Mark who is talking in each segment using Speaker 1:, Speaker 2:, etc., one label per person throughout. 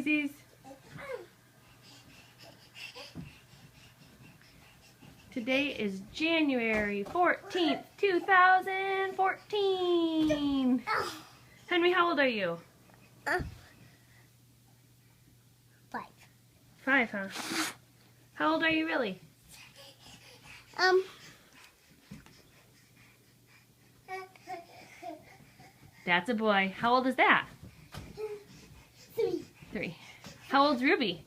Speaker 1: daisies. Today is January 14th, 2014. Henry, how old are you?
Speaker 2: 5.
Speaker 1: 5, huh? How old are you really? That's a boy. How old is that?
Speaker 2: 3.
Speaker 1: 3. How old's Ruby?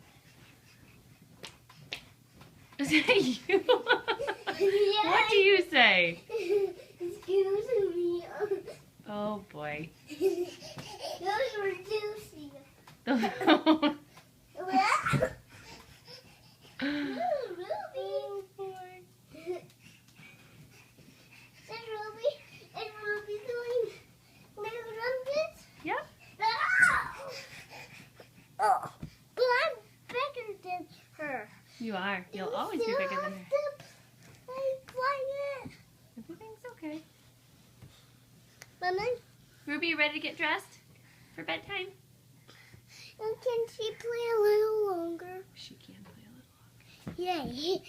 Speaker 1: Is that you? What do you say?
Speaker 2: Excuse me.
Speaker 1: Oh boy.
Speaker 2: Those were juicy.
Speaker 1: Oh boy.
Speaker 2: Is Ruby doing this?
Speaker 1: Yep.
Speaker 2: Oh. But I'm bigger than her.
Speaker 1: You are. You'll always be bigger than her. Everything's okay.
Speaker 2: Mama,
Speaker 1: Ruby, you ready to get dressed for bedtime?
Speaker 2: can she play a little longer?
Speaker 1: She can play a little longer.
Speaker 2: Yay.